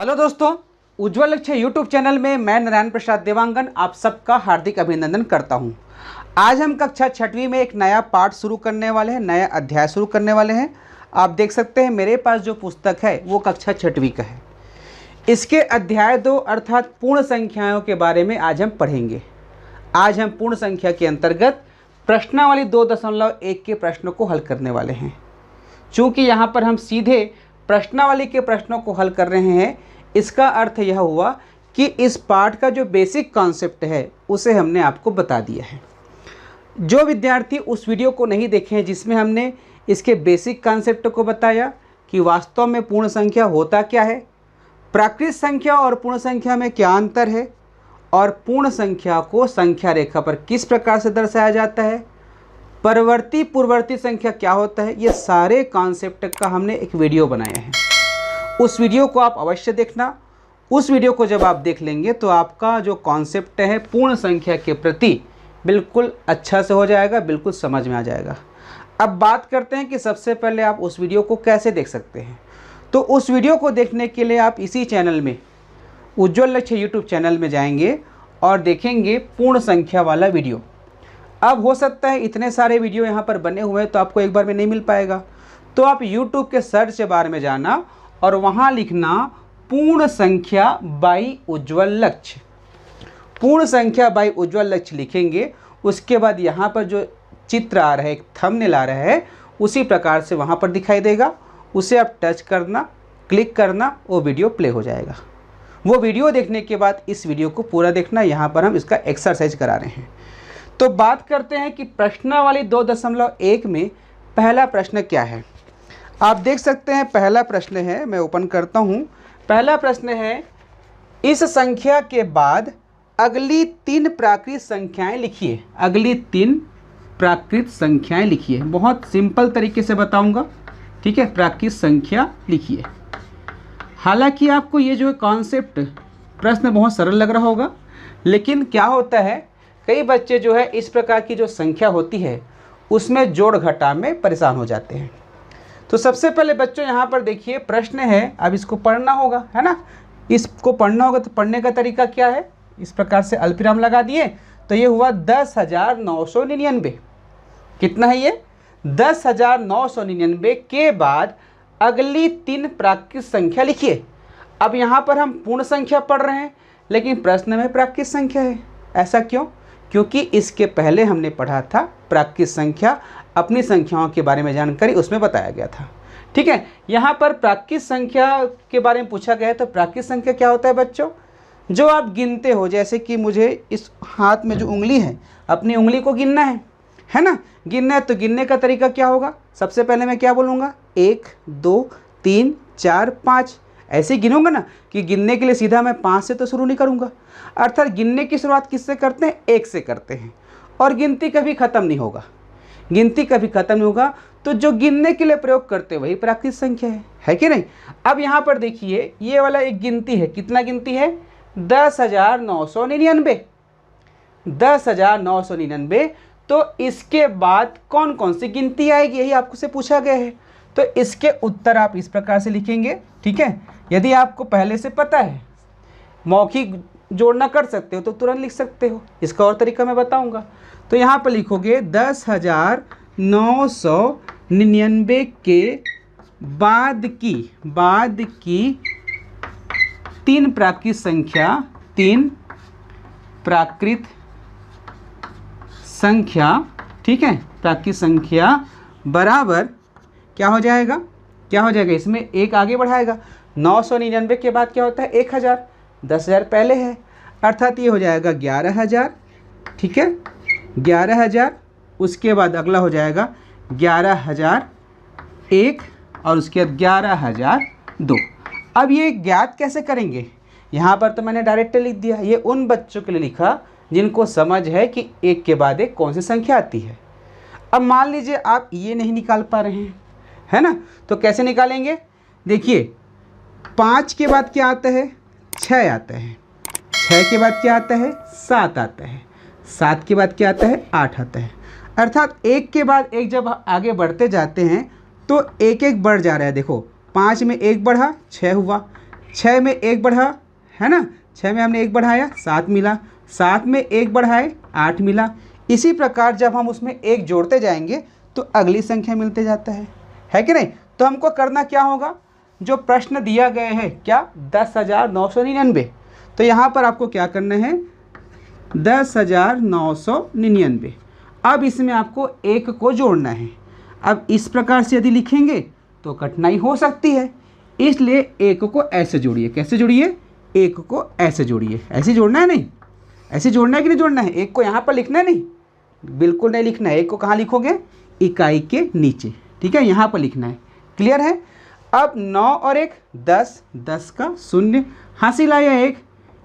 Hello दोस्तों, उज्ज्वल लक्ष्य YouTube channel में मैं नारायण प्रसाद देवांगन आप सबका हार्दिक अभिनंदन करता हूं। आज हम कक्षा 6वीं में एक नया पाठ शुरू करने वाले हैं, नया अध्याय शुरू करने वाले हैं। आप देख सकते हैं मेरे पास जो पुस्तक है वो कक्षा 6वीं का है। इसके अध्याय 2 अर्थात पूर्ण संख्याओं के बारे में आज हम पढ़ेंगे। आज हम पूर्ण संख्या के अंतर्गत प्रश्नावली 2.1 के प्रश्नों को हल करने वाले हैं। चूँकि यहाँ पर हम सीधे प्रश्नावली के प्रश्नों को हल कर रहे हैं, इसका अर्थ यह हुआ कि इस पाठ का जो बेसिक कॉन्सेप्ट है उसे हमने आपको बता दिया है। जो विद्यार्थी उस वीडियो को नहीं देखे हैं जिसमें हमने इसके बेसिक कॉन्सेप्ट को बताया कि वास्तव में पूर्ण संख्या होता क्या है, प्राकृत संख्या और पूर्ण संख्या में क्या अंतर है, और पूर्ण संख्या को संख्या रेखा पर किस प्रकार से दर्शाया जाता है, परवर्ती पूर्ववर्ती संख्या क्या होता है, ये सारे कॉन्सेप्ट का हमने एक वीडियो बनाया है। उस वीडियो को आप अवश्य देखना। उस वीडियो को जब आप देख लेंगे तो आपका जो कॉन्सेप्ट है पूर्ण संख्या के प्रति बिल्कुल अच्छा से हो जाएगा, बिल्कुल समझ में आ जाएगा। अब बात करते हैं कि सबसे पहले आप उस वीडियो को कैसे देख सकते हैं। तो उस वीडियो को देखने के लिए आप इसी चैनल में, उज्ज्वल लक्ष्य यूट्यूब चैनल में जाएंगे और देखेंगे पूर्ण संख्या वाला वीडियो। अब हो सकता है इतने सारे वीडियो यहाँ पर बने हुए हैं तो आपको एक बार में नहीं मिल पाएगा, तो आप यूट्यूब के सर्च बार में जाना और वहाँ लिखना पूर्ण संख्या बाई उज्ज्वल लक्ष्य। पूर्ण संख्या बाई उज्ज्वल लक्ष्य लिखेंगे, उसके बाद यहाँ पर जो चित्र आ रहा है, एक थंबनेल आ रहा है, उसी प्रकार से वहाँ पर दिखाई देगा। उसे आप टच करना, क्लिक करना, वो वीडियो प्ले हो जाएगा। वो वीडियो देखने के बाद इस वीडियो को पूरा देखना। यहाँ पर हम इसका एक्सरसाइज करा रहे हैं। तो बात करते हैं कि प्रश्नावली 2.1 में पहला प्रश्न क्या है। आप देख सकते हैं पहला प्रश्न है, मैं ओपन करता हूं। पहला प्रश्न है, इस संख्या के बाद अगली 3 प्राकृत संख्याएं लिखिए। अगली 3 प्राकृत संख्याएं लिखिए। बहुत सिंपल तरीके से बताऊंगा, ठीक है। प्राकृत संख्या लिखिए। हालांकि आपको ये जो कॉन्सेप्ट प्रश्न बहुत सरल लग रहा होगा, लेकिन क्या होता है, कई बच्चे जो है इस प्रकार की जो संख्या होती है उसमें जोड़ घटा में परेशान हो जाते हैं। तो सबसे पहले बच्चों यहाँ पर देखिए प्रश्न है, अब इसको पढ़ना होगा, है ना। इसको पढ़ना होगा। तो पढ़ने का तरीका क्या है, इस प्रकार से अल्पविराम लगा दिए तो ये हुआ 10,999। कितना है ये, 10,999 के बाद अगली 3 प्राकृत संख्या लिखिए। अब यहाँ पर हम पूर्ण संख्या पढ़ रहे हैं लेकिन प्रश्न में प्राकृत संख्या है। ऐसा क्यों? क्योंकि इसके पहले हमने पढ़ा था प्राकृत संख्या, अपनी संख्याओं के बारे में जानकारी उसमें बताया गया था, ठीक है। यहाँ पर प्राकृत संख्या के बारे में पूछा गया है। तो प्राकृत संख्या क्या होता है बच्चों, जो आप गिनते हो। जैसे कि मुझे इस हाथ में जो उंगली है, अपनी उंगली को गिनना है ना। गिनना है तो गिनने का तरीका क्या होगा, सबसे पहले मैं क्या बोलूँगा, 1 2 3 4 5 ऐसे गिनूंगा ना, कि गिनने के लिए सीधा मैं 5 से तो शुरू नहीं करूँगा। अर्थात गिनने की शुरुआत किससे करते हैं, 1 से करते हैं। और गिनती कभी ख़त्म नहीं होगा, गिनती कभी ख़त्म नहीं होगा। तो जो गिनने के लिए प्रयोग करते हैं वही प्राकृत संख्या है कि नहीं। अब यहाँ पर देखिए ये वाला एक गिनती है। कितना गिनती है, 10,999। 10,999। तो इसके बाद कौन कौन सी गिनती आएगी, यही आपको से पूछा गया है। तो इसके उत्तर आप इस प्रकार से लिखेंगे, ठीक है। यदि आपको पहले से पता है, मौखिक जोड़ना कर सकते हो तो तुरंत लिख सकते हो। इसका और तरीका मैं बताऊंगा। तो यहाँ पर लिखोगे 10,999 के बाद की 3 प्राकृत संख्या, 3 प्राकृत संख्या, ठीक है। प्राकृत संख्या बराबर क्या हो जाएगा, क्या हो जाएगा, इसमें एक आगे बढ़ाएगा। 999 के बाद क्या होता है, 1000, 10,000 पहले है, अर्थात ये हो जाएगा 11,000, ठीक है। 11,000, उसके बाद अगला हो जाएगा 11,001 और उसके बाद 11,002। अब ये ज्ञात कैसे करेंगे, यहाँ पर तो मैंने डायरेक्ट लिख दिया। ये उन बच्चों के लिए लिखा जिनको समझ है कि एक के बाद एक कौन सी संख्या आती है। अब मान लीजिए आप ये नहीं निकाल पा रहे हैं, है ना, तो कैसे निकालेंगे। देखिए 5 के बाद क्या आता है, 6 आता है। 6 के बाद क्या आता है, 7 आता है। 7 के बाद क्या आता है, 8 आता है। अर्थात एक के बाद एक जब आगे बढ़ते जाते हैं तो एक एक बढ़ जा रहा है। देखो 5 में 1 बढ़ा, 6 हुआ, 6 में 1 बढ़ा, है ना, 6 में हमने 1 बढ़ाया 7 मिला, 7 में 1 बढ़ाए 8 मिला। इसी प्रकार जब हम उसमें 1 जोड़ते जाएंगे तो अगली संख्या मिलते जाता है कि नहीं। तो हमको करना क्या होगा, जो प्रश्न दिया गया है क्या 10,999, तो यहाँ पर आपको क्या करना है 10,999। अब इसमें आपको 1 को जोड़ना है। अब इस प्रकार से यदि लिखेंगे तो कठिनाई हो सकती है, इसलिए 1 को ऐसे जोड़िए। कैसे जोड़िए, 1 को ऐसे जोड़िए। ऐसे जोड़ना है, नहीं ऐसे जोड़ना है कि नहीं जोड़ना है, 1 को यहाँ पर लिखना है, नहीं बिल्कुल नहीं लिखना है। 1 को कहाँ लिखोगे, इकाई के नीचे, ठीक है, यहाँ पर लिखना है। क्लियर है। अब 9 और 1 10, 10 का शून्य, हासिल आया 1,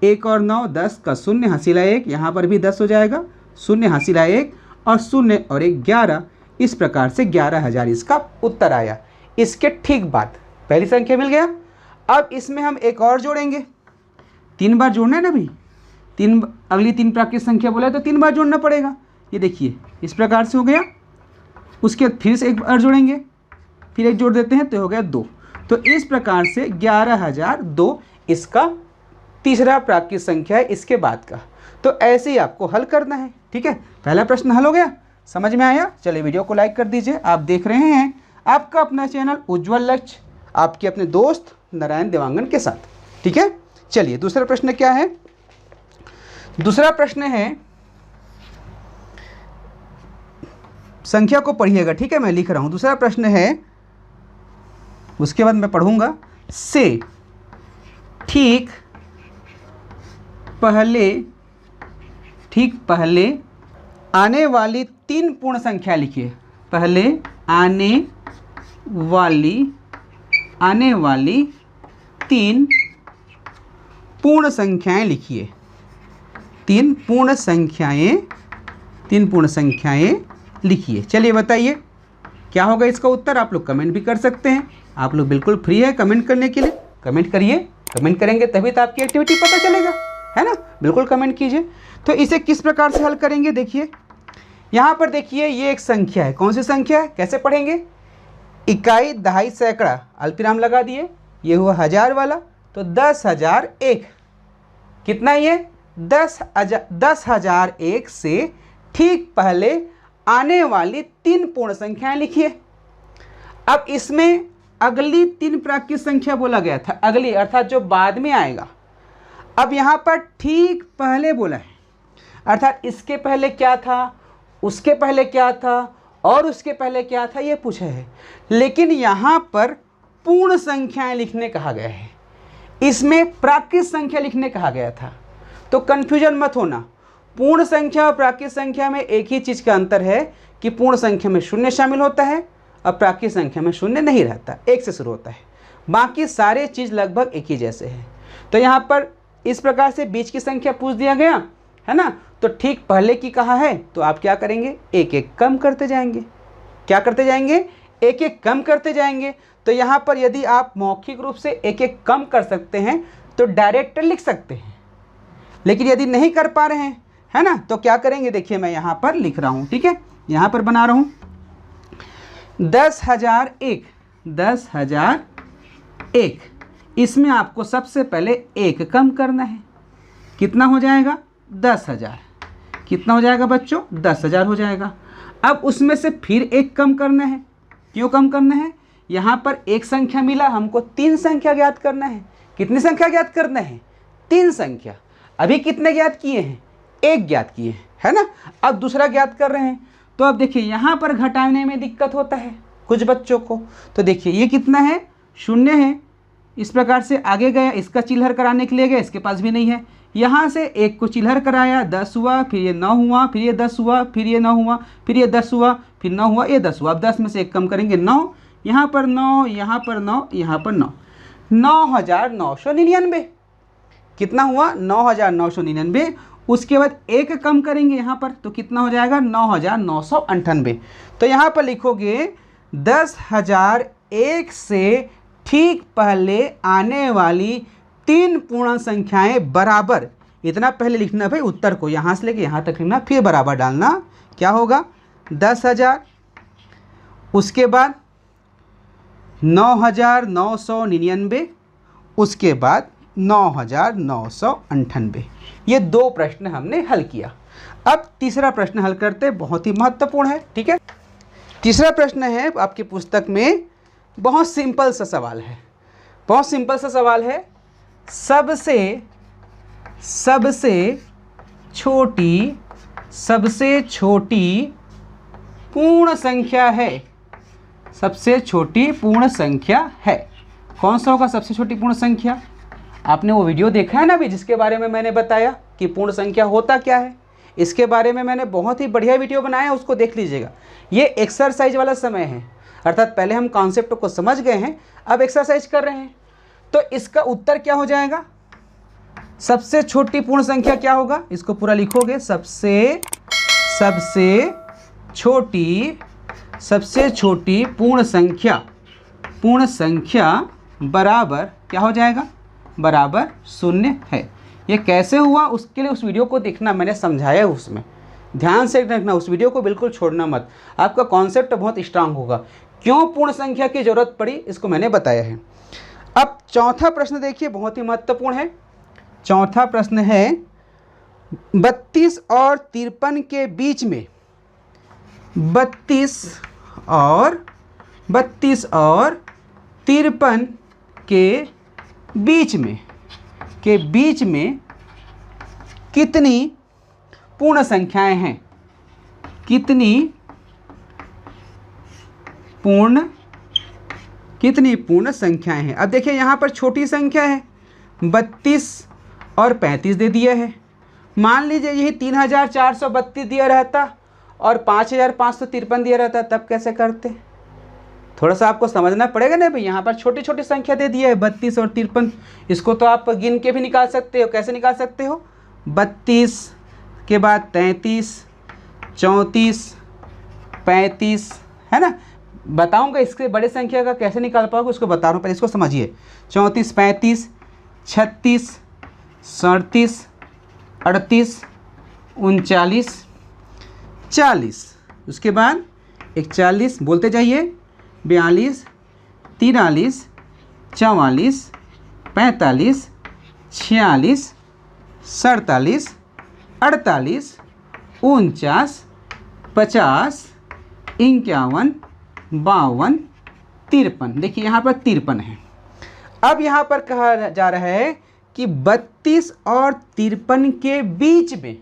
1 और 9 10 का शून्य, हासिल आया 1, यहाँ पर भी 10 हो जाएगा, शून्य हासिल आया 1 और शून्य और 1 11। इस प्रकार से 11,000 इसका उत्तर आया। इसके ठीक बाद पहली संख्या मिल गया। अब इसमें हम एक और जोड़ेंगे, 3 बार जोड़ना है ना भाई, अगली 3 प्राकृतिक संख्या बोला है तो 3 बार जोड़ना पड़ेगा। ये देखिए इस प्रकार से हो गया। उसके बाद फिर से एक बार जोड़ेंगे, फिर 1 जोड़ देते हैं तो हो गया 2। तो इस प्रकार से 11,002 इसका तीसरा प्राकृतिक संख्या है इसके बाद का। तो ऐसे ही आपको हल करना है, ठीक है। पहला प्रश्न हल हो गया, समझ में आया। चलिए वीडियो को लाइक कर दीजिए। आप देख रहे हैं आपका अपना चैनल उज्ज्वल लक्ष्य, आपके अपने दोस्त नारायण देवांगन के साथ, ठीक है। चलिए दूसरा प्रश्न क्या है, दूसरा प्रश्न है, संख्या को पढ़िएगा, ठीक है, मैं लिख रहा हूं। दूसरा प्रश्न है, उसके बाद मैं पढ़ूंगा, से ठीक पहले आने वाली 3 पूर्ण संख्या लिखिए। पहले आने वाली 3 पूर्ण संख्याएं लिखिए। 3 पूर्ण संख्याएं लिखिए। चलिए बताइए क्या होगा इसका उत्तर। आप लोग कमेंट भी कर सकते हैं, आप लोग बिल्कुल फ्री है कमेंट करने के लिए। कमेंट करिए, कमेंट करेंगे तभी तो आपकी एक्टिविटी पता चलेगा, है ना, बिल्कुल कमेंट कीजिए। तो इसे किस प्रकार से हल करेंगे, देखिए यहाँ पर देखिए ये एक संख्या है। कौन सी संख्या है, कैसे पढ़ेंगे, इकाई दहाई सैकड़ा अल्पविराम लगा दिए, ये हुआ 1000 वाला, तो 10,001 कितना ये 10,001 से ठीक पहले आने वाली 3 पूर्ण संख्याएं लिखिए। अब इसमें अगली 3 प्राकृतिक संख्या बोला गया था, अगली अर्थात जो बाद में आएगा। अब यहाँ पर ठीक पहले बोला है, अर्थात इसके पहले क्या था, उसके पहले क्या था और उसके पहले क्या था, ये पूछा है। लेकिन यहाँ पर पूर्ण संख्याएं लिखने कहा गया है, इसमें प्राकृतिक संख्या लिखने कहा गया था। तो कन्फ्यूजन मत होना, पूर्ण संख्या और प्राकृतिक संख्या में एक ही चीज़ का अंतर है कि पूर्ण संख्या में शून्य शामिल होता है और प्राकृतिक संख्या में शून्य नहीं रहता, 1 से शुरू होता है। बाकी सारे चीज़ लगभग एक ही जैसे हैं। तो यहाँ पर इस प्रकार से बीच की संख्या पूछ दिया गया है ना, तो ठीक पहले की कहा है, तो आप क्या करेंगे, 1-1 कम करते जाएंगे। क्या करते जाएंगे, 1-1 कम करते जाएंगे। तो यहाँ पर यदि आप मौखिक रूप से 1-1 कम कर सकते हैं तो डायरेक्ट लिख सकते हैं, लेकिन यदि नहीं कर पा रहे हैं, है ना, तो क्या करेंगे, देखिए मैं यहाँ पर लिख रहा हूँ, ठीक है, यहाँ पर बना रहा हूँ 10,001, 10,001, इसमें आपको सबसे पहले 1 कम करना है। कितना हो जाएगा, 10,000। कितना हो जाएगा बच्चों, 10,000 हो जाएगा। अब उसमें से फिर 1 कम करना है। क्यों कम करना है, यहाँ पर एक संख्या मिला, हमको 3 संख्या ज्ञात करना है। कितनी संख्या ज्ञात करना है, 3 संख्या। अभी कितने ज्ञात किए हैं, 1 ज्ञात किए हैं, है ना। अब दूसरा ज्ञात कर रहे हैं। तो अब देखिए यहाँ पर घटाने में दिक्कत होता है कुछ बच्चों को। तो देखिए ये कितना है, 0 है। इस प्रकार से आगे गया, इसका चिल्हर कराने के लिए गया, इसके पास भी नहीं है। यहाँ से 1 को चिल्हर कराया, 10 हुआ, फिर ये 9 हुआ, फिर ये 10 हुआ, फिर ये 9 हुआ, फिर ये 10 हुआ, फिर 9 हुआ, ये 10 हुआ। अब 10 में से 1 कम करेंगे, 9, यहाँ पर 9, यहाँ पर 9, यहाँ पर 9, 9,999। कितना हुआ, 9,999। उसके बाद 1 कम करेंगे यहाँ पर, तो कितना हो जाएगा, 9,998। तो यहाँ पर लिखोगे 10,001 से ठीक पहले आने वाली 3 पूर्ण संख्याएं बराबर, इतना पहले लिखना भाई उत्तर को, यहाँ से लेके यहाँ तक लिखना, फिर बराबर डालना। क्या होगा, 10,000, उसके बाद 9,999, उसके बाद 9,998। ये 2 प्रश्न हमने हल किया। अब तीसरा प्रश्न हल करते हैं, बहुत ही महत्वपूर्ण है। ठीक है, तीसरा प्रश्न है आपकी पुस्तक में, बहुत सिंपल सा सवाल है, बहुत सिंपल सा सवाल है। सबसे छोटी पूर्ण संख्या है, सबसे छोटी पूर्ण संख्या है। कौन सा होगा सबसे छोटी पूर्ण संख्या? आपने वो वीडियो देखा है ना अभी, जिसके बारे में मैंने बताया कि पूर्ण संख्या होता क्या है। इसके बारे में मैंने बहुत ही बढ़िया वीडियो बनाया है, उसको देख लीजिएगा। ये एक्सरसाइज वाला समय है, अर्थात पहले हम कॉन्सेप्ट को समझ गए हैं, अब एक्सरसाइज कर रहे हैं। तो इसका उत्तर क्या हो जाएगा? सबसे छोटी पूर्ण संख्या क्या होगा? इसको पूरा लिखोगे, सबसे छोटी पूर्ण संख्या बराबर क्या हो जाएगा? बराबर 0 है। ये कैसे हुआ उसके लिए उस वीडियो को देखना, मैंने समझाया उसमें, ध्यान से देखना, उस वीडियो को बिल्कुल छोड़ना मत, आपका कॉन्सेप्ट बहुत स्ट्रांग होगा। क्यों पूर्ण संख्या की जरूरत पड़ी इसको मैंने बताया है। अब चौथा प्रश्न देखिए, बहुत ही महत्वपूर्ण है। चौथा प्रश्न है 32 और 53 के बीच में, 32 और 53 के बीच में कितनी पूर्ण संख्याएं हैं? कितनी पूर्ण संख्याएं हैं? अब देखिए यहाँ पर छोटी संख्या है, 32 और 35 दे दिया है। मान लीजिए यही 3,432 दिया रहता और 5,553 दिया रहता, तब कैसे करते? थोड़ा सा आपको समझना पड़ेगा ना भाई। यहाँ पर छोटी छोटी संख्या दे दिया है 32 और 53, इसको तो आप गिन के भी निकाल सकते हो। कैसे निकाल सकते हो? 32 के बाद 33, 34, 35, है ना। बताऊंगा इसके बड़े संख्या का कैसे निकाल पाओगे, उसको बता रहा हूँ, पहले इसको समझिए। 34, 35, 36, 37, 38, 39, 40, उसके बाद 41, बोलते जाइए, 42, 43, 44, 45, 46, 47, 48, 49, 50, 51, 52, 53। देखिए यहाँ पर 53 है। अब यहाँ पर कहा जा रहा है कि 32 और 53 के बीच में,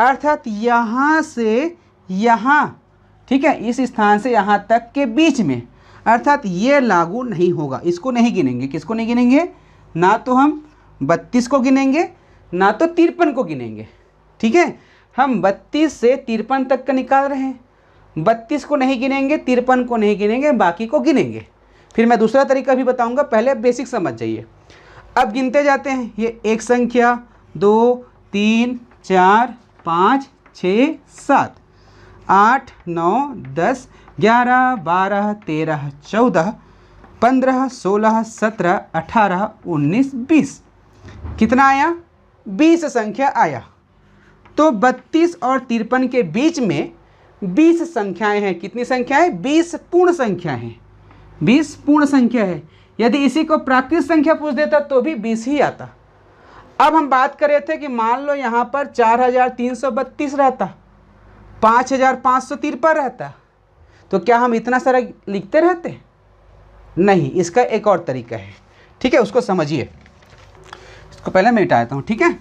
अर्थात यहाँ से यहाँ, ठीक है, इस स्थान से यहाँ तक के बीच में, अर्थात ये लागू नहीं होगा। इसको नहीं गिनेंगे। किसको नहीं गिनेंगे? ना तो हम 32 को गिनेंगे, ना तो 53 को गिनेंगे। ठीक है, हम 32 से 53 तक का निकाल रहे हैं। 32 को नहीं गिनेंगे, 53 को नहीं गिनेंगे, बाकी को गिनेंगे। फिर मैं दूसरा तरीका भी बताऊंगा, पहले बेसिक समझ जाइए। अब गिनते जाते हैं। ये एक संख्या, 2, 3, 4, 5, 6, 7, 8, 9, 10, 11, 12, 13, 14, 15, 16, 17, 18, 19, 20। कितना आया? 20 संख्या आया। तो 32 और 53 के बीच में 20 संख्याएं हैं। कितनी संख्याएं? 20 पूर्ण संख्या हैं। 20 पूर्ण संख्या है। यदि इसी को प्राकृत संख्या पूछ देता तो भी 20 ही आता। अब हम बात कर रहे थे कि मान लो यहाँ पर 4,332 रहता, 5,553 रहता, तो क्या हम इतना सारा लिखते रहते? नहीं। इसका एक और तरीका है, ठीक है, उसको समझिए। इसको पहले मैं मिटा देता हूँ, ठीक है,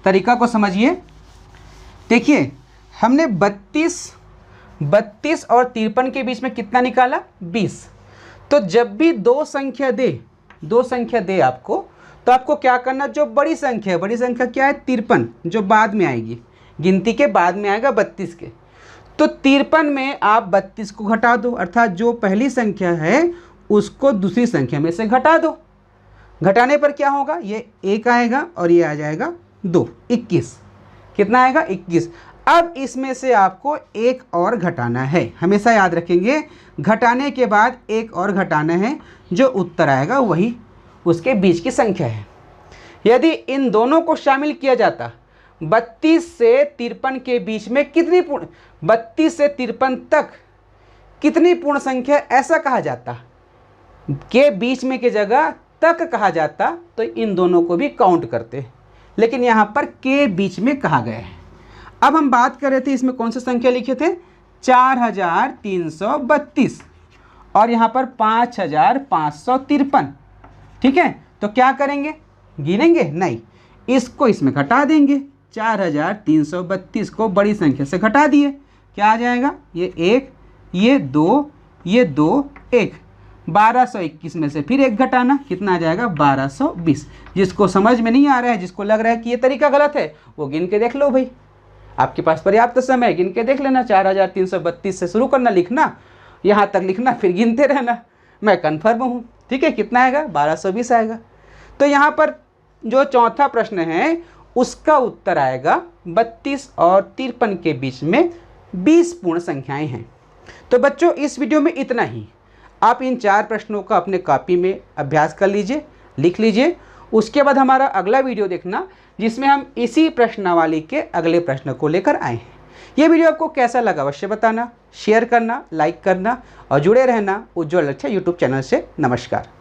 तरीका को समझिए। देखिए, हमने 32 और 53 के बीच में कितना निकाला? 20। तो जब भी दो संख्या दे आपको, तो आपको क्या करना? जो बड़ी संख्या क्या है? 53, जो बाद में आएगी, गिनती के बाद में आएगा 32 के। तो 53 में आप 32 को घटा दो, अर्थात जो पहली संख्या है उसको दूसरी संख्या में से घटा दो। घटाने पर क्या होगा? ये 1 आएगा और ये आ जाएगा 2, 21। कितना आएगा? 21। अब इसमें से आपको एक और घटाना है। हमेशा याद रखेंगे, घटाने के बाद एक और घटाना है, जो उत्तर आएगा वही उसके बीच की संख्या है। यदि इन दोनों को शामिल किया जाता, 32 से 53 के बीच में कितनी 32 से 53 तक कितनी पूर्ण संख्या, ऐसा कहा जाता, के बीच में की जगह तक कहा जाता तो इन दोनों को भी काउंट करते, लेकिन यहाँ पर के बीच में कहा गया है। अब हम बात कर रहे थे इसमें कौन सी संख्या लिखे थे, 4332 और यहाँ पर 5553। ठीक है, तो क्या करेंगे, गिनेंगे नहीं, इसको इसमें घटा देंगे। 4332 को बड़ी संख्या से घटा दिए, क्या आ जाएगा, ये 1, ये 2, ये 2, 1, 1221 में से फिर 1 घटाना, कितना आ जाएगा, 1220। जिसको समझ में नहीं आ रहा है, जिसको लग रहा है कि ये तरीका गलत है, वो गिन के देख लो भाई, आपके पास पर्याप्त समय है, गिन के देख लेना। 4332 से शुरू करना, लिखना, यहाँ तक लिखना, फिर गिनते रहना। मैं कन्फर्म हूँ, ठीक है, कितना आएगा, 1220 आएगा। तो यहाँ पर जो चौथा प्रश्न है उसका उत्तर आएगा 32 और 53 के बीच में 20 पूर्ण संख्याएं हैं। तो बच्चों इस वीडियो में इतना ही। आप इन 4 प्रश्नों का अपने कॉपी में अभ्यास कर लीजिए, लिख लीजिए। उसके बाद हमारा अगला वीडियो देखना जिसमें हम इसी प्रश्नावली के अगले प्रश्न को लेकर आए हैं। ये वीडियो आपको कैसा लगा अवश्य बताना, शेयर करना, लाइक करना और जुड़े रहना उज्ज्वल लक्ष्य यूट्यूब चैनल से। नमस्कार।